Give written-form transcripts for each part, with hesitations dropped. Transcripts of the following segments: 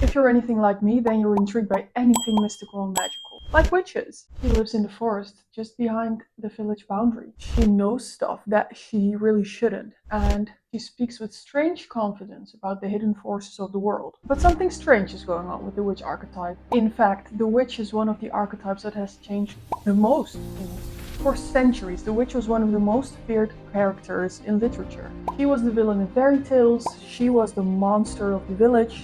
If you're anything like me, then you're intrigued by anything mystical and magical. Like witches. She lives in the forest just behind the village boundary. She knows stuff that she really shouldn't, and she speaks with strange confidence about the hidden forces of the world. But something strange is going on with the witch archetype. In fact, the witch is one of the archetypes that has changed the most for centuries. The witch was one of the most feared characters in literature. She was the villain in fairy tales, she was the monster of the village,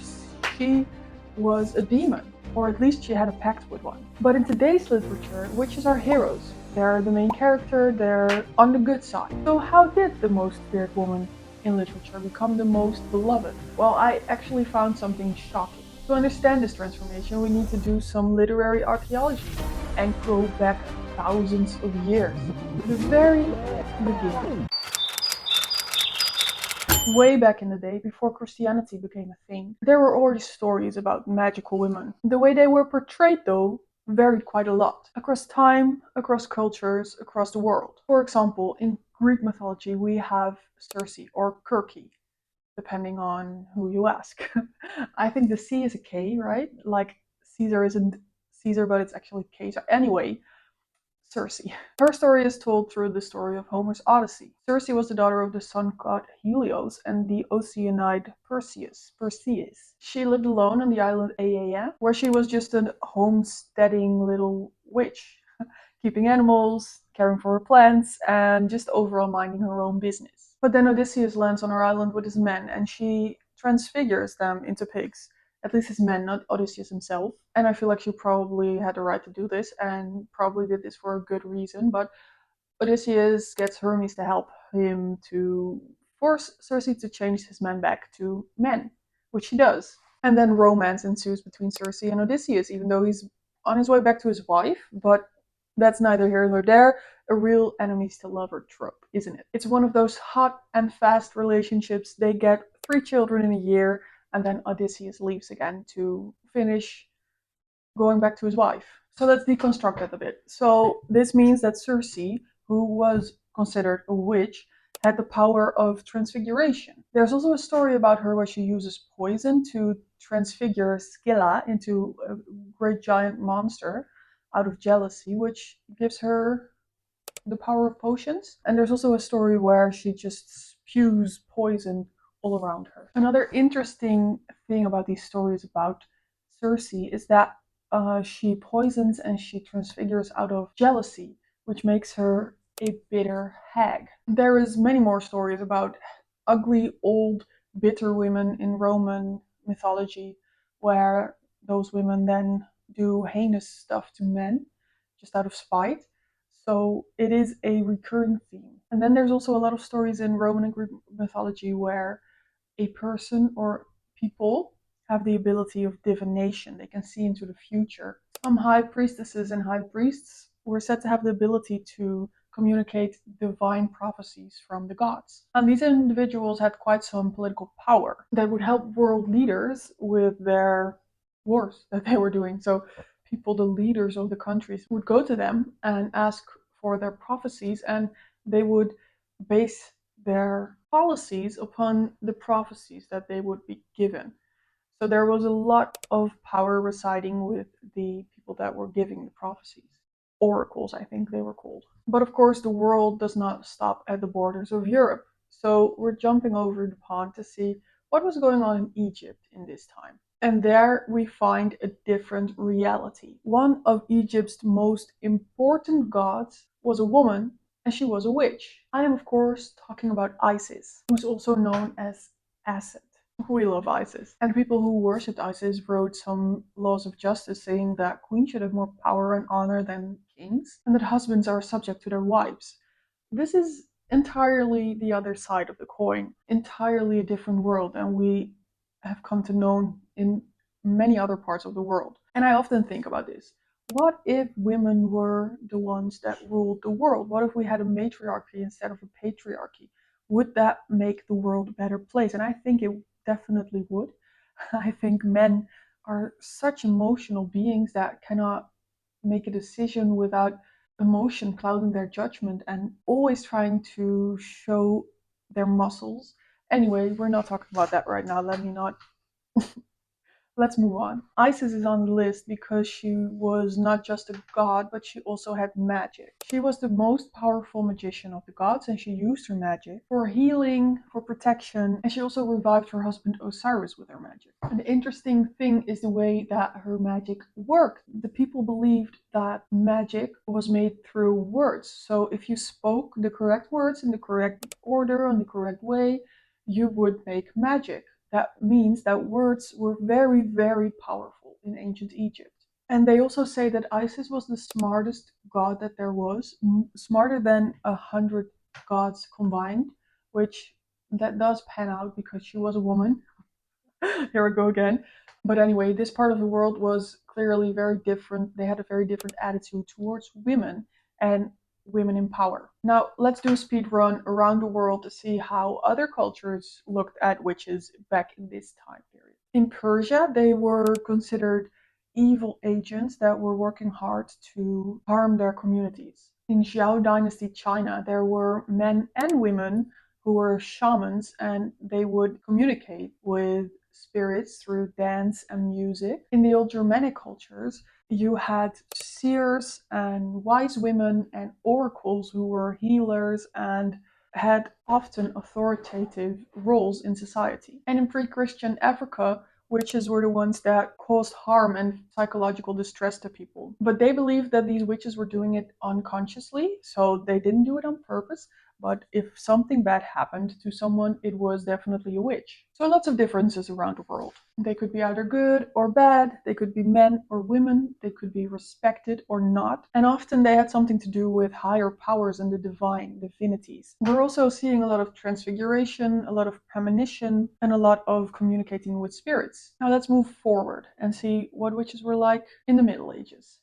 she was a demon, or at least she had a pact with one. But in today's literature, witches are heroes. They're the main character, they're on the good side. So how did the most feared woman in literature become the most beloved? Well, I actually found something shocking. To understand this transformation, we need to do some literary archaeology and go back thousands of years. The very beginning. Way back in the day, before Christianity became a thing, there were already stories about magical women. The way they were portrayed, though, varied quite a lot. Across time, across cultures, across the world. For example, in Greek mythology, we have Circe, or Kirke, depending on who you ask. I think the C is a K, right? Like Caesar isn't Caesar, but it's actually Caesar. Anyway, Circe. Her story is told through the story of Homer's Odyssey. Circe was the daughter of the sun god Helios and the Oceanide Perseus. She lived alone on the island Aiaia, where she was just a homesteading little witch, keeping animals, caring for her plants, and just overall minding her own business. But then Odysseus lands on her island with his men, and she transfigures them into pigs. At least his men, not Odysseus himself. And I feel like she probably had the right to do this, and probably did this for a good reason, but Odysseus gets Hermes to help him to force Circe to change his men back to men, which he does. And then romance ensues between Circe and Odysseus, even though he's on his way back to his wife, but that's neither here nor there. A real enemies to lover trope, isn't it? It's one of those hot and fast relationships. They get 3 children in a year, and then Odysseus leaves again to finish going back to his wife. So let's deconstruct that a bit. So this means that Circe, who was considered a witch, had the power of transfiguration. There's also a story about her where she uses poison to transfigure Scylla into a great giant monster out of jealousy, which gives her the power of potions. And there's also a story where she just spews poison all around her. Another interesting thing about these stories about Circe is that she poisons and she transfigures out of jealousy, which makes her a bitter hag. There is many more stories about ugly, old, bitter women in Roman mythology, where those women then do heinous stuff to men just out of spite. So it is a recurring theme. And then there's also a lot of stories in Roman and Greek mythology where a person or people have the ability of divination. They can see into the future. Some high priestesses and high priests were said to have the ability to communicate divine prophecies from the gods. And these individuals had quite some political power that would help world leaders with their wars that they were doing. So people, the leaders of the countries, would go to them and ask for their prophecies, and they would base their policies upon the prophecies that they would be given. So there was a lot of power residing with the people that were giving the prophecies. Oracles, I think they were called. But of course, the world does not stop at the borders of Europe. So we're jumping over the pond to see what was going on in Egypt in this time. And there we find a different reality. One of Egypt's most important gods was a woman, and she was a witch. I am, of course, talking about Isis, who's also known as Aset. We love Isis. And people who worshipped Isis wrote some laws of justice saying that queens should have more power and honor than kings, and that husbands are subject to their wives. This is entirely the other side of the coin, entirely a different world, and we have come to know in many other parts of the world. And I often think about this. What if women were the ones that ruled the world? What if we had a matriarchy instead of a patriarchy? Would that make the world a better place? And I think it definitely would. I think men are such emotional beings that cannot make a decision without emotion clouding their judgment and always trying to show their muscles. Anyway, we're not talking about that right now. Let me not Let's move on. Isis is on the list because she was not just a god, but she also had magic. She was the most powerful magician of the gods, and she used her magic for healing, for protection, and she also revived her husband Osiris with her magic. And the interesting thing is the way that her magic worked. The people believed that magic was made through words. So if you spoke the correct words in the correct order, in the correct way, you would make magic. That means that words were very, very powerful in ancient Egypt. And they also say that Isis was the smartest god that there was, smarter than 100 gods combined, which that does pan out because she was a woman. Here we go again. But anyway, this part of the world was clearly very different. They had a very different attitude towards women and women in power. Now, let's do a speed run around the world to see how other cultures looked at witches back in this time period. In Persia, they were considered evil agents that were working hard to harm their communities. In Zhou Dynasty China, there were men and women who were shamans, and they would communicate with spirits through dance and music. In the old Germanic cultures, you had seers and wise women and oracles who were healers and had often authoritative roles in society. And in pre-Christian Africa, witches were the ones that caused harm and psychological distress to people. But they believed that these witches were doing it unconsciously, so they didn't do it on purpose. But if something bad happened to someone, it was definitely a witch. So lots of differences around the world. They could be either good or bad, they could be men or women, they could be respected or not, and often they had something to do with higher powers and the divine, divinities. We're also seeing a lot of transfiguration, a lot of premonition, and a lot of communicating with spirits. Now let's move forward and see what witches were like in the Middle Ages.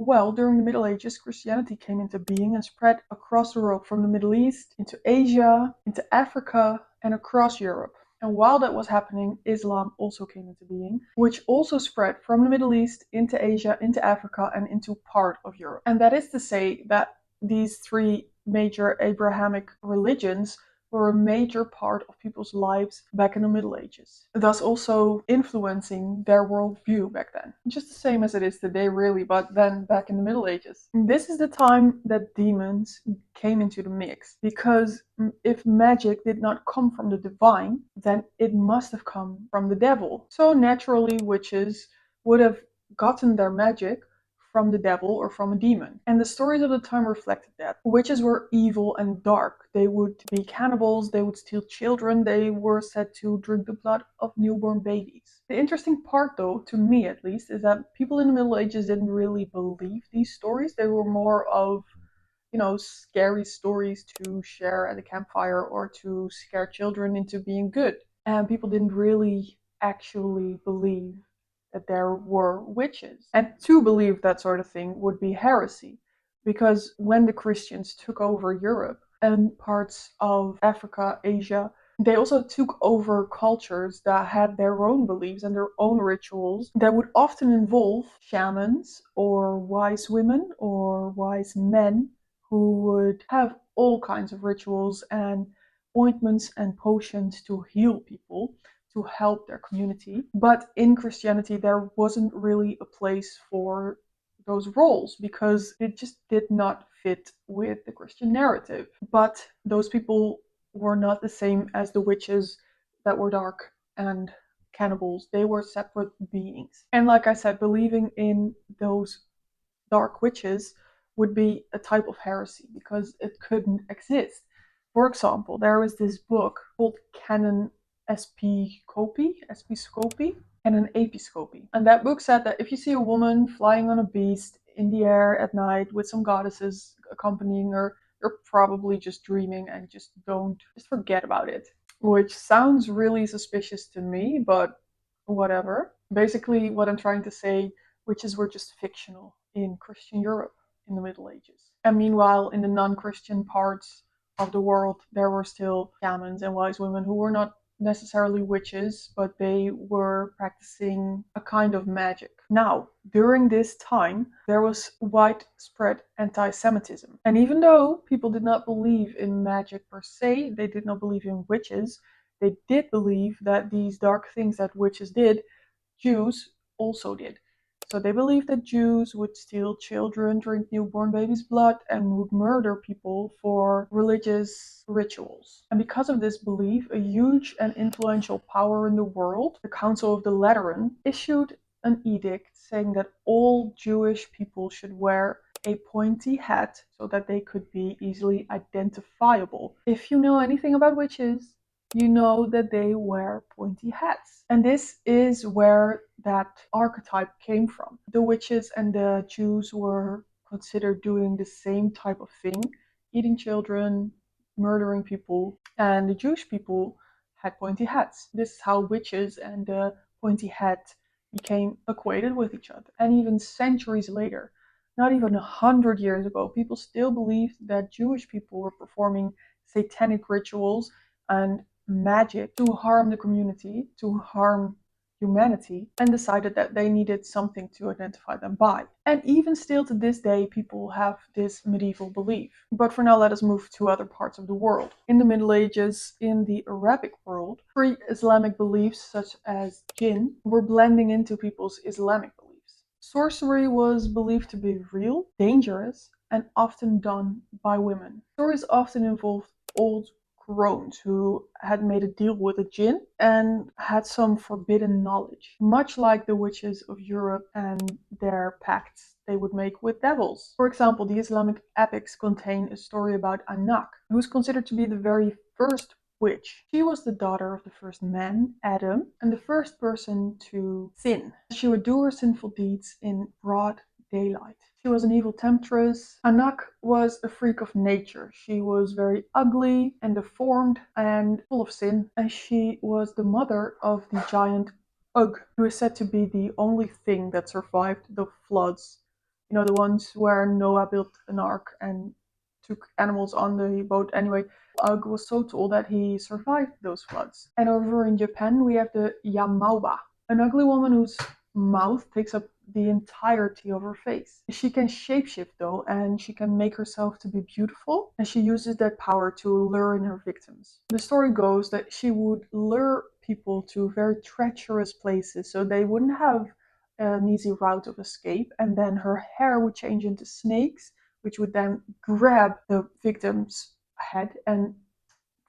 Well, during the Middle Ages, Christianity came into being and spread across the world, from the Middle East into Asia, into Africa, and across Europe. And while that was happening, Islam also came into being, which also spread from the Middle East into Asia, into Africa, and into part of Europe. And that is to say that these three major Abrahamic religions were a major part of people's lives back in the Middle Ages, thus also influencing their worldview back then. Just the same as it is today, really, but then back in the Middle Ages. This is the time that demons came into the mix, because if magic did not come from the divine, then it must have come from the devil. So naturally, witches would have gotten their magic from the devil or from a demon. And the stories of the time reflected that. Witches were evil and dark. They would be cannibals, they would steal children, they were said to drink the blood of newborn babies. The interesting part, though, to me at least, is that people in the Middle Ages didn't really believe these stories. They were more of, scary stories to share at a campfire or to scare children into being good. And people didn't really actually believe that there were witches. And to believe that sort of thing would be heresy, because when the Christians took over Europe and parts of Africa, Asia, they also took over cultures that had their own beliefs and their own rituals that would often involve shamans or wise women or wise men who would have all kinds of rituals and ointments and potions to heal people, to help their community. But in Christianity, there wasn't really a place for those roles because it just did not fit with the Christian narrative. But those people were not the same as the witches that were dark and cannibals. They were separate beings. And like I said, believing in those dark witches would be a type of heresy because it couldn't exist. For example, there was this book called Canon Episcopi, and an Episcopi. And that book said that if you see a woman flying on a beast in the air at night with some goddesses accompanying her, you're probably just dreaming and just forget about it. Which sounds really suspicious to me, but whatever. Basically, what I'm trying to say, witches were just fictional in Christian Europe in the Middle Ages. And meanwhile, in the non-Christian parts of the world, there were still shamans and wise women who were not necessarily witches, but they were practicing a kind of magic. Now, during this time, there was widespread anti-Semitism. And even though people did not believe in magic per se, they did not believe in witches, they did believe that these dark things that witches did, Jews also did. So they believed that Jews would steal children, drink newborn babies' blood, and would murder people for religious rituals. And because of this belief, a huge and influential power in the world, the Council of the Lateran, issued an edict saying that all Jewish people should wear a pointy hat so that they could be easily identifiable. If you know anything about witches, you know that they wear pointy hats. And this is where that archetype came from. The witches and the Jews were considered doing the same type of thing, eating children, murdering people, and the Jewish people had pointy hats. This is how witches and the pointy hat became equated with each other. And even centuries later, not even 100 years ago, people still believed that Jewish people were performing satanic rituals and magic to harm the community, to harm humanity, and decided that they needed something to identify them by. And even still to this day, people have this medieval belief. But for now, let us move to other parts of the world. In the Middle Ages, in the Arabic world, pre-Islamic beliefs such as jinn were blending into people's Islamic beliefs. Sorcery was believed to be real, dangerous, and often done by women. Stories often involved old crones who had made a deal with a jinn and had some forbidden knowledge, much like the witches of Europe and their pacts they would make with devils. For example, the Islamic epics contain a story about Anak, who is considered to be the very first witch. She was the daughter of the first man, Adam, and the first person to sin. She would do her sinful deeds in broad daylight. She was an evil temptress. Anak was a freak of nature. She was very ugly and deformed and full of sin, and she was the mother of the giant Ugg, who is said to be the only thing that survived the floods. You know, the ones where Noah built an ark and took animals on the boat. Anyway, Ugg was so tall that he survived those floods. And over in Japan, we have the Yamauba, an ugly woman whose mouth takes up the entirety of her face. She can shapeshift though, and she can make herself to be beautiful, and she uses that power to lure in her victims. The story goes that she would lure people to very treacherous places so they wouldn't have an easy route of escape, and then her hair would change into snakes, which would then grab the victim's head and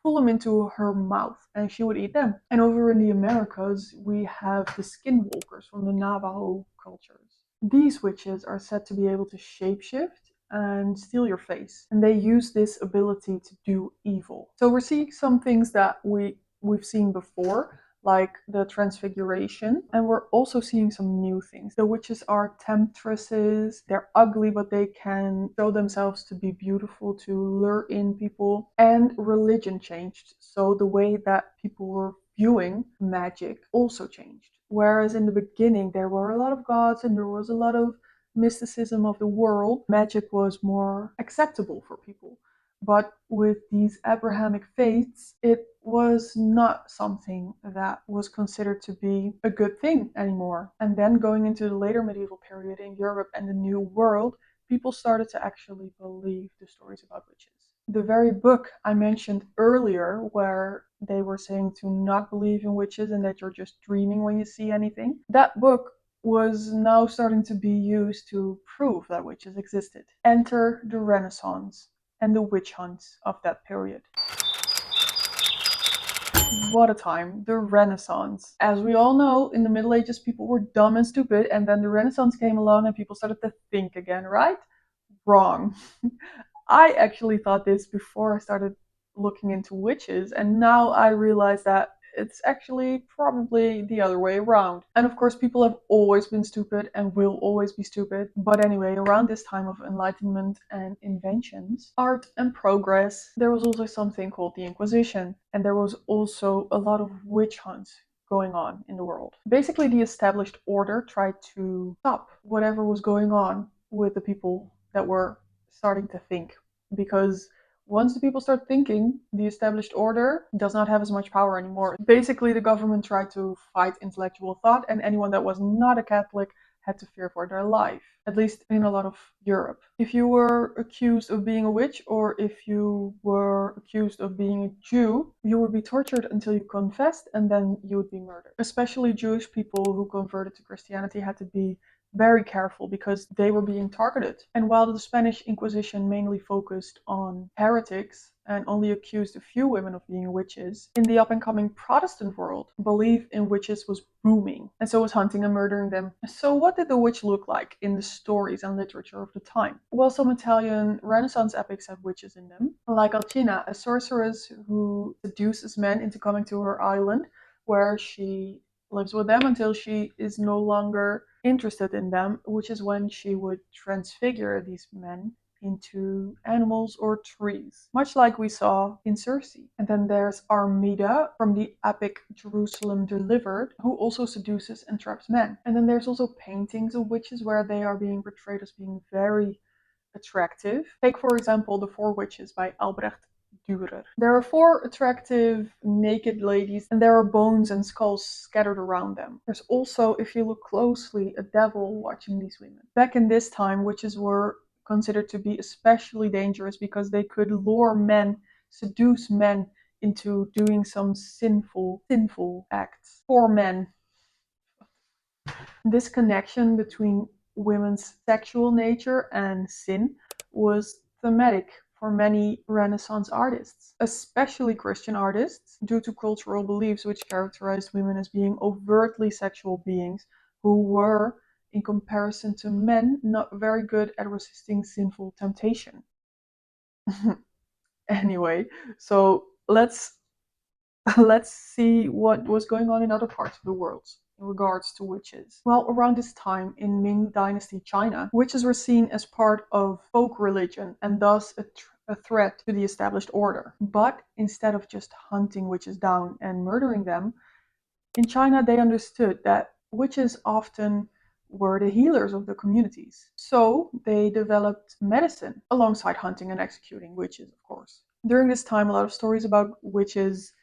pull them into her mouth, and she would eat them. And over in the Americas, we have the skinwalkers from the Navajo cultures. These witches are said to be able to shapeshift and steal your face, and they use this ability to do evil. So we're seeing some things that we've seen before, like the transfiguration, and we're also seeing some new things. The witches are temptresses. They're ugly, but they can show themselves to be beautiful to lure in people. And religion changed, so the way that people were viewing magic also changed. Whereas in the beginning there were a lot of gods and there was a lot of mysticism of the world, magic was more acceptable for people. But with these Abrahamic faiths, it was not something that was considered to be a good thing anymore. And then going into the later medieval period in Europe and the New World, people started to actually believe the stories about witches. The very book I mentioned earlier, where they were saying to not believe in witches and that you're just dreaming when you see anything, that book was now starting to be used to prove that witches existed. Enter the Renaissance and the witch hunts of that period. What a time, the Renaissance. As we all know, in the Middle Ages, people were dumb and stupid, and then the Renaissance came along and people started to think again, right? Wrong. I actually thought this before I started looking into witches, and now I realize that it's actually probably the other way around. And of course, people have always been stupid and will always be stupid. But anyway, around this time of enlightenment and inventions, art and progress, there was also something called the Inquisition. And there was also a lot of witch hunts going on in the world. Basically, the established order tried to stop whatever was going on with the people that were starting to think. Because once the people start thinking, the established order does not have as much power anymore. Basically, the government tried to fight intellectual thought, and anyone that was not a Catholic had to fear for their life, at least in a lot of Europe. If you were accused of being a witch, or if you were accused of being a Jew, you would be tortured until you confessed, and then you would be murdered. Especially Jewish people who converted to Christianity had to be very careful because they were being targeted. And while the Spanish Inquisition mainly focused on heretics and only accused a few women of being witches, in the up-and-coming Protestant world, belief in witches was booming, and so was hunting and murdering them. So what did the witch look like in the stories and literature of the time? Well, some Italian Renaissance epics have witches in them, like Alcina, a sorceress who seduces men into coming to her island, where she lives with them until she is no longer interested in them, which is when she would transfigure these men into animals or trees, much like we saw in Circe. And then there's Armida from the epic Jerusalem Delivered, who also seduces and traps men. And then there's also paintings of witches where they are being portrayed as being very attractive. Take, for example, The Four Witches by Albrecht Dürer. There are four attractive naked ladies, and there are bones and skulls scattered around them. There's also, if you look closely, a devil watching these women. Back in this time, witches were considered to be especially dangerous because they could lure men, seduce men into doing some sinful acts for men. This connection between women's sexual nature and sin was thematic for many Renaissance artists, especially Christian artists, due to cultural beliefs which characterized women as being overtly sexual beings who were, in comparison to men, not very good at resisting sinful temptation. Anyway, so let's see what was going on in other parts of the world in regards to witches. Well, around this time in Ming Dynasty China, witches were seen as part of folk religion and thus a threat to the established order. But instead of just hunting witches down and murdering them, in China they understood that witches often were the healers of the communities. So they developed medicine alongside hunting and executing witches, of course. During this time, a lot of stories about witches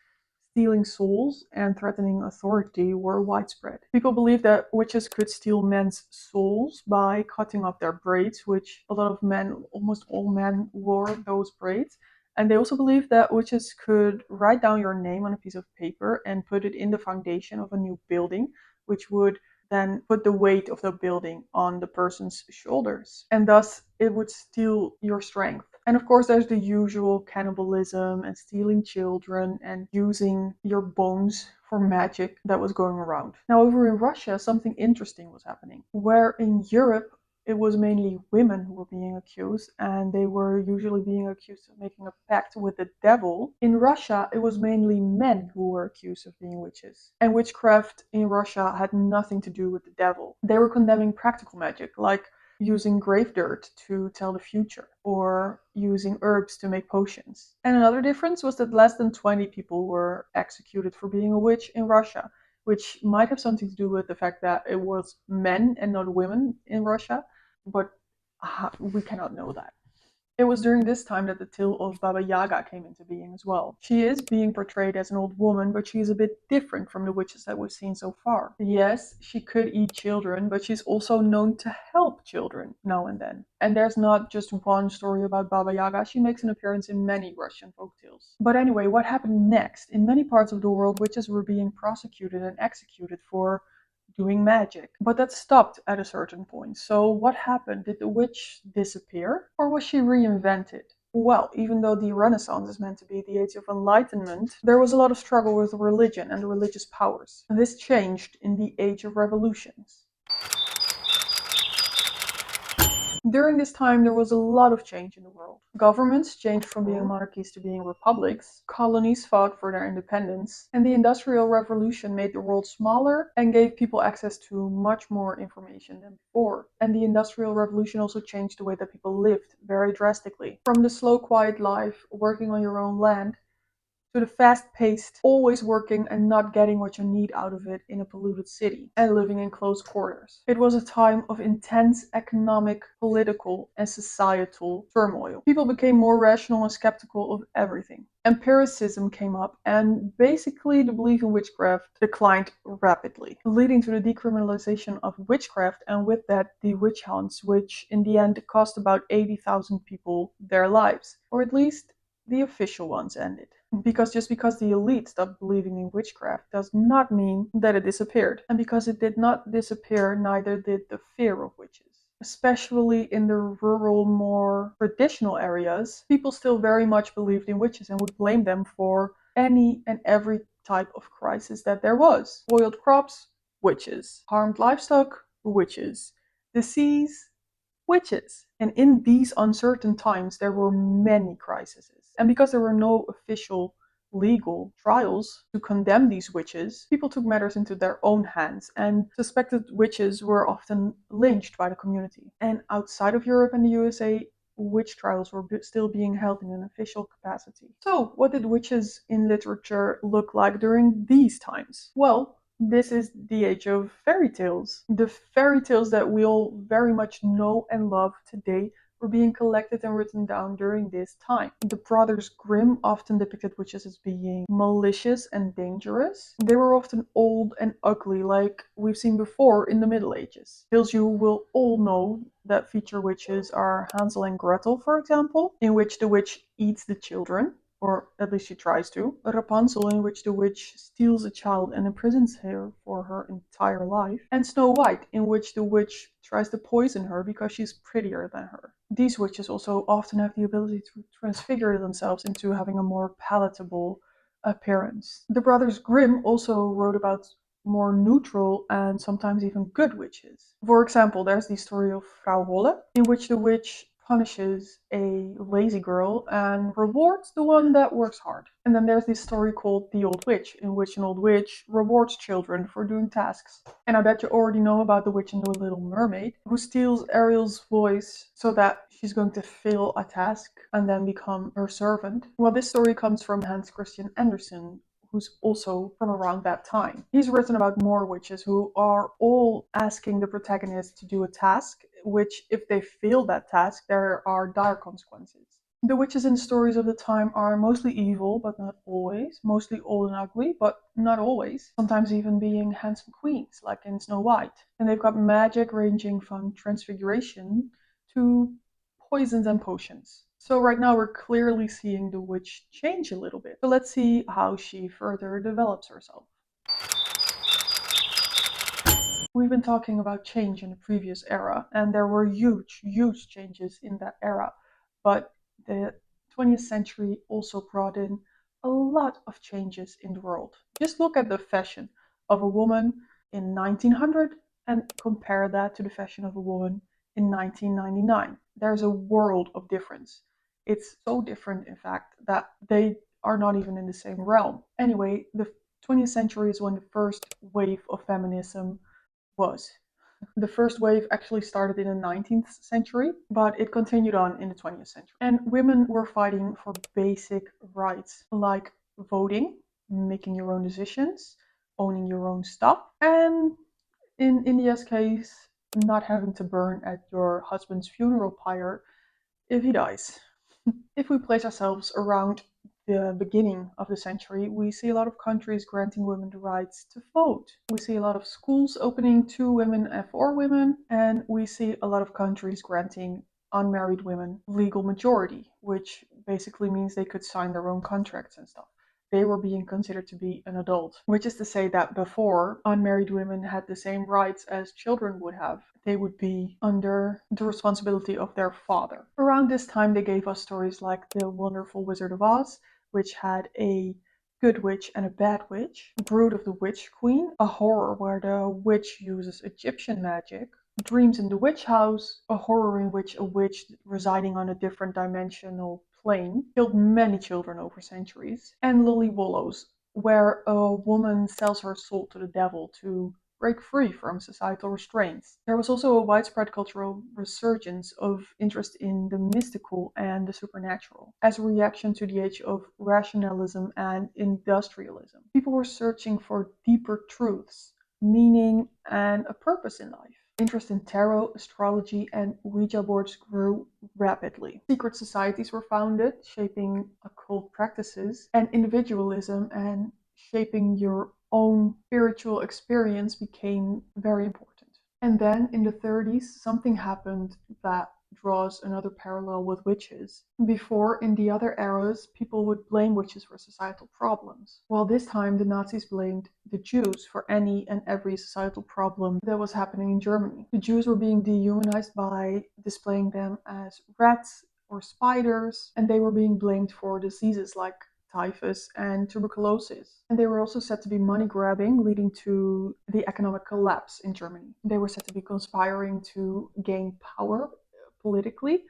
stealing souls and threatening authority were widespread. People believed that witches could steal men's souls by cutting off their braids, which a lot of men, almost all men, wore those braids. And they also believed that witches could write down your name on a piece of paper and put it in the foundation of a new building, which would then put the weight of the building on the person's shoulders. And thus, it would steal your strength. And of course, there's the usual cannibalism and stealing children and using your bones for magic that was going around. Now, over in Russia, something interesting was happening. Where in Europe, it was mainly women who were being accused, and they were usually being accused of making a pact with the devil. In Russia, it was mainly men who were accused of being witches. And witchcraft in Russia had nothing to do with the devil. They were condemning practical magic, like using grave dirt to tell the future, or using herbs to make potions. And another difference was that less than 20 people were executed for being a witch in Russia, which might have something to do with the fact that it was men and not women in Russia, but we cannot know that. It was during this time that the tale of Baba Yaga came into being as well. She is being portrayed as an old woman, but she is a bit different from the witches that we've seen so far. Yes, she could eat children, but she's also known to help children now and then. And there's not just one story about Baba Yaga, she makes an appearance in many Russian folktales. But anyway, what happened next? In many parts of the world, witches were being prosecuted and executed for doing magic. But that stopped at a certain point. So what happened? Did the witch disappear? Or was she reinvented? Well, even though the Renaissance is meant to be the age of enlightenment, there was a lot of struggle with religion and the religious powers. And this changed in the age of revolutions. During this time, there was a lot of change in the world. Governments changed from being monarchies to being republics, colonies fought for their independence, and the Industrial Revolution made the world smaller and gave people access to much more information than before. And the Industrial Revolution also changed the way that people lived very drastically. From the slow, quiet life, working on your own land, to the fast-paced, always working and not getting what you need out of it in a polluted city and living in close quarters. It was a time of intense economic, political, and societal turmoil. People became more rational and skeptical of everything. Empiricism came up, and basically the belief in witchcraft declined rapidly, leading to the decriminalization of witchcraft, and with that the witch hunts, which in the end cost about 80,000 people their lives, or at least the official ones ended. Because just because the elite stopped believing in witchcraft does not mean that it disappeared. And because it did not disappear, neither did the fear of witches. Especially in the rural, more traditional areas, people still very much believed in witches and would blame them for any and every type of crisis that there was. Spoiled crops, witches. Harmed livestock, witches. Disease, witches. And in these uncertain times, there were many crises. And because there were no official legal trials to condemn these witches, people took matters into their own hands, and suspected witches were often lynched by the community. And outside of Europe and the USA, witch trials were still being held in an official capacity. So, what did witches in literature look like during these times? Well, this is the age of fairy tales. The fairy tales that we all very much know and love today were being collected and written down during this time. The Brothers Grimm often depicted witches as being malicious and dangerous. They were often old and ugly, like we've seen before in the Middle Ages. Tales you will all know that feature witches are Hansel and Gretel, for example, in which the witch eats the children, or at least she tries to. Rapunzel, in which the witch steals a child and imprisons her for her entire life. And Snow White, in which the witch tries to poison her because she's prettier than her. These witches also often have the ability to transfigure themselves into having a more palatable appearance. The Brothers Grimm also wrote about more neutral and sometimes even good witches. For example, there's the story of Frau Holle, in which the witch punishes a lazy girl and rewards the one that works hard. And then there's this story called The Old Witch, in which an old witch rewards children for doing tasks. And I bet you already know about the witch in The Little Mermaid, who steals Ariel's voice so that she's going to fail a task and then become her servant. Well, this story comes from Hans Christian Andersen, who's also from around that time. He's written about more witches who are all asking the protagonist to do a task, which if they fail that task, there are dire consequences. The witches in stories of the time are mostly evil, but not always. Mostly old and ugly, but not always. Sometimes even being handsome queens, like in Snow White. And they've got magic ranging from transfiguration to poisons and potions. So right now we're clearly seeing the witch change a little bit. So let's see how she further develops herself. We've been talking about change in the previous era, and there were huge, huge changes in that era. But the 20th century also brought in a lot of changes in the world. Just look at the fashion of a woman in 1900 and compare that to the fashion of a woman in 1999. There's a world of difference. It's so different, in fact, that they are not even in the same realm. Anyway, the 20th century is when the first wave of feminism was. The first wave actually started in the 19th century, but it continued on in the 20th century. And women were fighting for basic rights like voting, making your own decisions, owning your own stuff, and in India's case, not having to burn at your husband's funeral pyre if he dies. If we place ourselves around the beginning of the century, we see a lot of countries granting women the rights to vote. We see a lot of schools opening to women and for women, and we see a lot of countries granting unmarried women legal majority, which basically means they could sign their own contracts and stuff. They were being considered to be an adult, which is to say that before, unmarried women had the same rights as children would have. They would be under the responsibility of their father. Around this time, they gave us stories like The Wonderful Wizard of Oz, which had a good witch and a bad witch, Brood of the Witch Queen, a horror where the witch uses Egyptian magic, Dreams in the Witch House, a horror in which a witch residing on a different dimensional plane killed many children over centuries, and Lily Wallows, where a woman sells her soul to the devil to break free from societal restraints. There was also a widespread cultural resurgence of interest in the mystical and the supernatural as a reaction to the age of rationalism and industrialism. People were searching for deeper truths, meaning, and a purpose in life. Interest in tarot, astrology, and Ouija boards grew rapidly. Secret societies were founded, shaping occult practices, and individualism and shaping your own spiritual experience became very important. And then in the 30s, something happened that draws another parallel with witches. Before, in the other eras, people would blame witches for societal problems, while this time the Nazis blamed the Jews for any and every societal problem that was happening in Germany. The Jews were being dehumanized by displaying them as rats or spiders, and they were being blamed for diseases like typhus and tuberculosis. And they were also said to be money grabbing, leading to the economic collapse in Germany. They were said to be conspiring to gain power politically,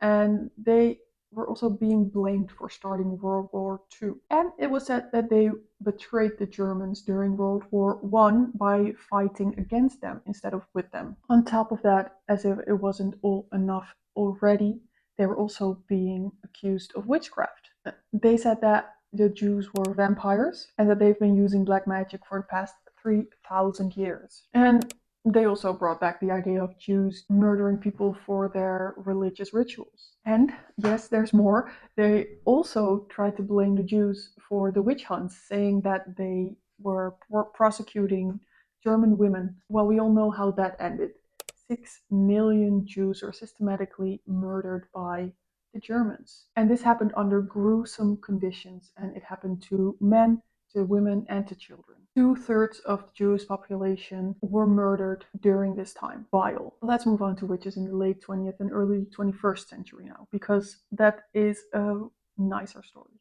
and they were also being blamed for starting World War II. And it was said that they betrayed the Germans during World War I by fighting against them instead of with them. On top of that, as if it wasn't all enough already, they were also being accused of witchcraft. They said that the Jews were vampires and that they've been using black magic for the past 3,000 years. And they also brought back the idea of Jews murdering people for their religious rituals. And yes, there's more. They also tried to blame the Jews for the witch hunts, saying that they were prosecuting German women. Well, we all know how that ended. 6 million Jews were systematically murdered by the Germans. And this happened under gruesome conditions, and it happened to men, to women, and to children. 2/3 of the Jewish population were murdered during this time. Vile. Let's move on to witches in the late 20th and early 21st century now, because that is a nicer story.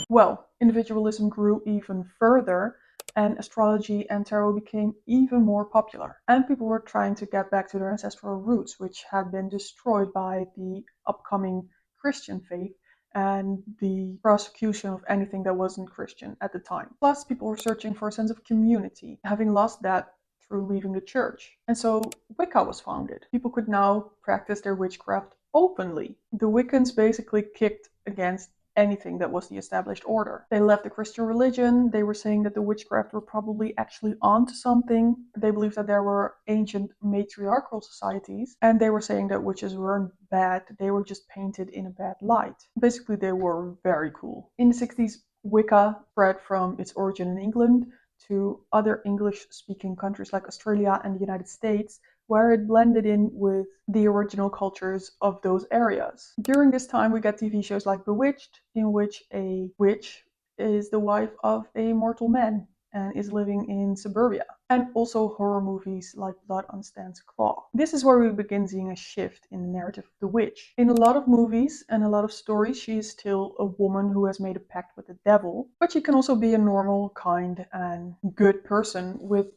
Well, individualism grew even further, and astrology and tarot became even more popular. And people were trying to get back to their ancestral roots, which had been destroyed by the upcoming Christian faith and the prosecution of anything that wasn't Christian at the time. Plus, people were searching for a sense of community, having lost that through leaving the church. And so Wicca was founded. People could now practice their witchcraft openly. The Wiccans basically kicked against anything that was the established order. They left the Christian religion. They were saying that the witchcraft were probably actually onto something. They believed that there were ancient matriarchal societies, and they were saying that witches weren't bad. They were just painted in a bad light. Basically, they were very cool. In the 60s, Wicca spread from its origin in England to other English-speaking countries like Australia and the United States, where it blended in with the original cultures of those areas. During this time, we get TV shows like Bewitched, in which a witch is the wife of a mortal man and is living in suburbia. And also horror movies like Blood on Stan's Claw. This is where we begin seeing a shift in the narrative of the witch. In a lot of movies and a lot of stories, she is still a woman who has made a pact with the devil, but she can also be a normal, kind, and good person with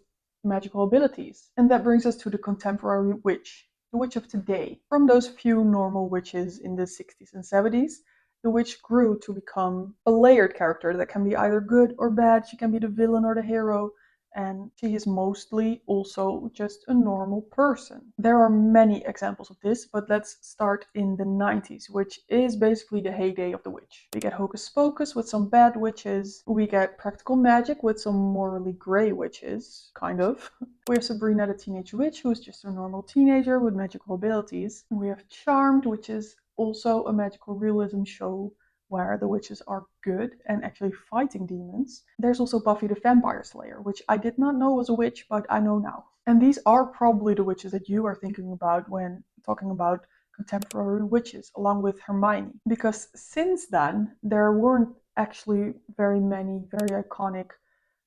magical abilities. And that brings us to the contemporary witch, the witch of today. From those few normal witches in the 60s and 70s, the witch grew to become a layered character that can be either good or bad. She can be the villain or the hero, and she is mostly also just a normal person. There are many examples of this, but let's start in the 90s, which is basically the heyday of the witch. We get Hocus Pocus with some bad witches. We get Practical Magic with some morally gray witches, kind of. We have Sabrina the Teenage Witch, who's just a normal teenager with magical abilities. We have Charmed, which is also a magical realism show where the witches are good and actually fighting demons. There's also Buffy the Vampire Slayer, which I did not know was a witch, but I know now. And these are probably the witches that you are thinking about when talking about contemporary witches, along with Hermione. Because since then, there weren't actually very many very iconic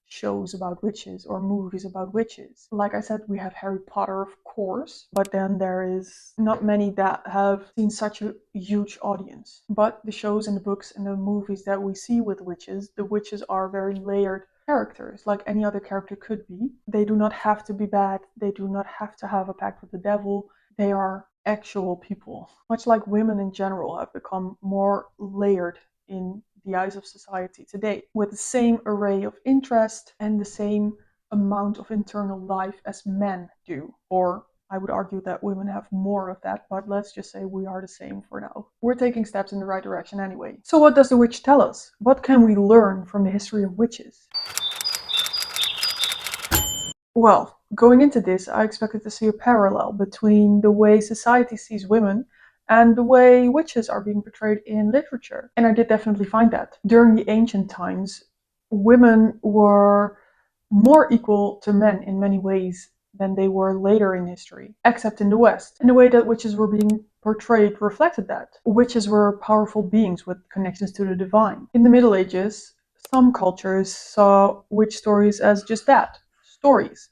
shows about witches or movies about witches. Like I said, we have Harry Potter, of course, but then there is not many that have seen such a huge audience. But the shows and the books and the movies that we see with witches, the witches are very layered characters, like any other character could be. They do not have to be bad. They do not have to have a pact with the devil. They are actual people. Much like women in general have become more layered in the eyes of society today, with the same array of interest and the same amount of internal life as men do. Or I would argue that women have more of that, but let's just say we are the same for now. We're taking steps in the right direction anyway. So what does the witch tell us? What can we learn from the history of witches? Well, going into this, I expected to see a parallel between the way society sees women and the way witches are being portrayed in literature. And I did definitely find that. During the ancient times, women were more equal to men in many ways than they were later in history, except in the West. And the way that witches were being portrayed reflected that. Witches were powerful beings with connections to the divine. In the Middle Ages, some cultures saw witch stories as just that, stories,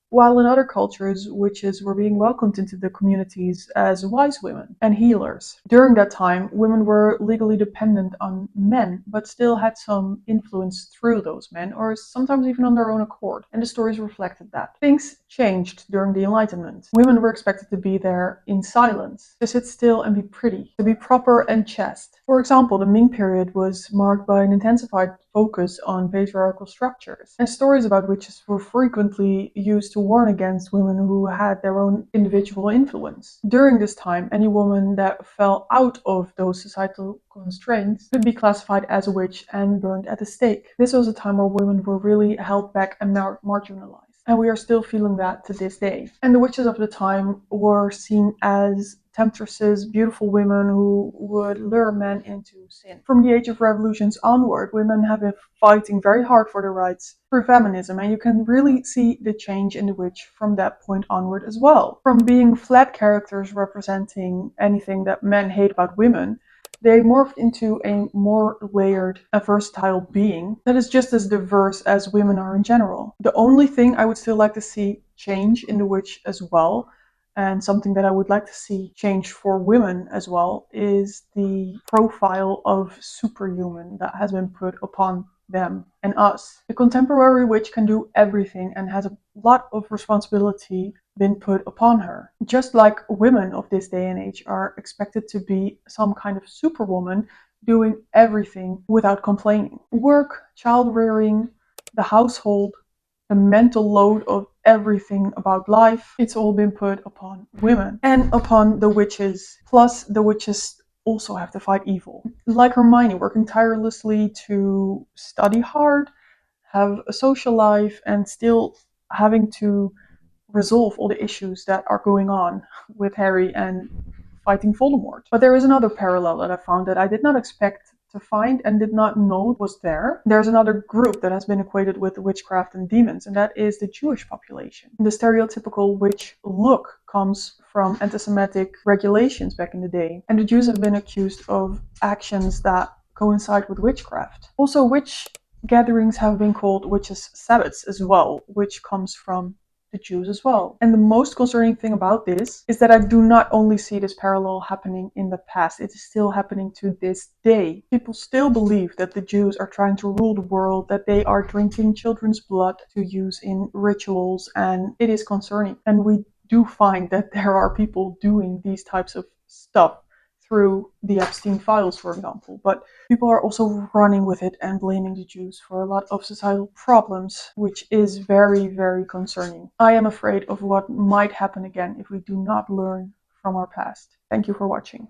while in other cultures, witches were being welcomed into the communities as wise women and healers. During that time, women were legally dependent on men, but still had some influence through those men, or sometimes even on their own accord, and the stories reflected that. Things changed during the Enlightenment. Women were expected to be there in silence, to sit still and be pretty, to be proper and chaste. For example, the Ming period was marked by an intensified focus on patriarchal structures, and stories about witches were frequently used to warn against women who had their own individual influence. During this time, any woman that fell out of those societal constraints could be classified as a witch and burned at the stake. This was a time where women were really held back and marginalized. And we are still feeling that to this day. And the witches of the time were seen as temptresses, beautiful women who would lure men into sin. From the Age of Revolutions onward, women have been fighting very hard for their rights through feminism, and you can really see the change in the witch from that point onward as well. From being flat characters representing anything that men hate about women, they morphed into a more layered and versatile being that is just as diverse as women are in general. The only thing I would still like to see change in the witch as well, and something that I would like to see change for women as well, is the profile of superhuman that has been put upon them and us. The contemporary witch can do everything and has a lot of responsibility been put upon her. Just like women of this day and age are expected to be some kind of superwoman doing everything without complaining. Work, child rearing, the household, the mental load of everything about life, it's all been put upon women and upon the witches. Plus, the witches also have to fight evil. Like Hermione, working tirelessly to study hard, have a social life, and still having to resolve all the issues that are going on with Harry and fighting Voldemort. But there is another parallel that I found that I did not expect to find and did not know was there. There's another group that has been equated with witchcraft and demons, and that is the Jewish population. The stereotypical witch look comes from anti-Semitic regulations back in the day, and the Jews have been accused of actions that coincide with witchcraft. Also, witch gatherings have been called witches' Sabbaths as well, which comes from the Jews as well. And the most concerning thing about this is that I do not only see this parallel happening in the past, it is still happening to this day. People still believe that the Jews are trying to rule the world, that they are drinking children's blood to use in rituals, and it is concerning. And we do find that there are people doing these types of stuff through the Epstein files, for example. But people are also running with it and blaming the Jews for a lot of societal problems, which is very, very concerning. I am afraid of what might happen again if we do not learn from our past. Thank you for watching.